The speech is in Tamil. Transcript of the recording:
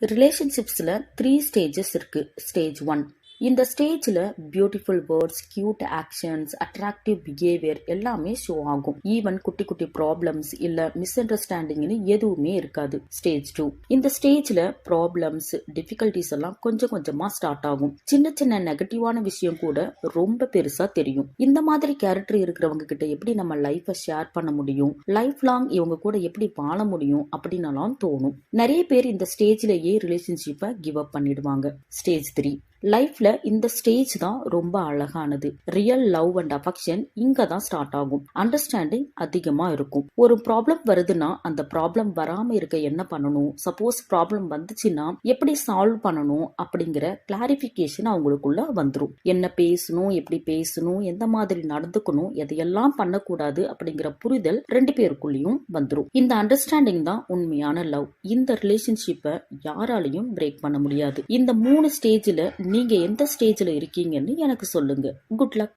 ரிலேஷன்ஷிப்ஸ்ல 3 ஸ்டேஜஸ் இருக்கு. ஸ்டேஜ் 1. இந்த ஸ்டேஜ்ல beautiful words, cute actions, attractive behaviour எல்லாமே ஷோ ஆகும். ஈவன் குட்டி குட்டி ப்ராப்ளம்ஸ் இல்ல மிஸ் அண்டர்ஸ்டாண்டிங்னு எதுவுமே இருக்காது. ஸ்டேஜ் 2. இந்த ஸ்டேஜ்ல ப்ராப்ளம்ஸ், டிஃபிகல்டிஸ் எல்லாம் கொஞ்சம் கொஞ்சமா ஸ்டார்ட் ஆகும். சின்ன சின்ன நெகட்டிவான விஷயம் கூட ரொம்ப பெருசா தெரியும். இந்த மாதிரி கேரக்டர் இருக்கிறவங்க கிட்ட எப்படி நம்ம லைஃபை ஷேர் பண்ண முடியும், லைஃப் லாங் இவங்க கூட எப்படி வாழ முடியும் அப்படின்னு தோணும். நிறைய பேர் இந்த ஸ்டேஜ்லயே ரிலேஷன்ஷிப்பை கிவ் அப் பண்ணிடுவாங்க. ஸ்டேஜ் 3. லைஃப்ல இந்த ஸ்டேஜ் தான் ரொம்ப அழகானது. ரியல் லவ் அண்ட் அஃபெக்ஷன் இங்க தான் ஸ்டார்ட் ஆகும். அண்டர்ஸ்டாண்டிங் அதிகமா இருக்கும். ஒரு ப்ராப்ளம் வருதுன்னா அந்த ப்ராப்ளம் வராம இருக்க என்ன பண்ணணும், சப்போஸ் ப்ராப்ளம் வந்துச்சுன்னா எப்படி சால்வ் பண்ணணும் அப்படிங்கிற கிளாரிபிகேஷன் அவங்களுக்குள்ள வந்துடும். என்ன பேசணும், எப்படி பேசணும், எந்த மாதிரி நடந்துக்கணும், எதையெல்லாம் பண்ணக்கூடாது அப்படிங்கிற புரிதல் 2 பேருக்குள்ளயும் வந்துடும். இந்த அண்டர்ஸ்டாண்டிங் தான் உண்மையான லவ். இந்த ரிலேஷன்ஷிப்பை யாராலையும் பிரேக் பண்ண முடியாது. இந்த 3 ஸ்டேஜ்ல நீங்க எந்த ஸ்டேஜ்ல இருக்கீங்கன்னு எனக்கு சொல்லுங்க. Good luck.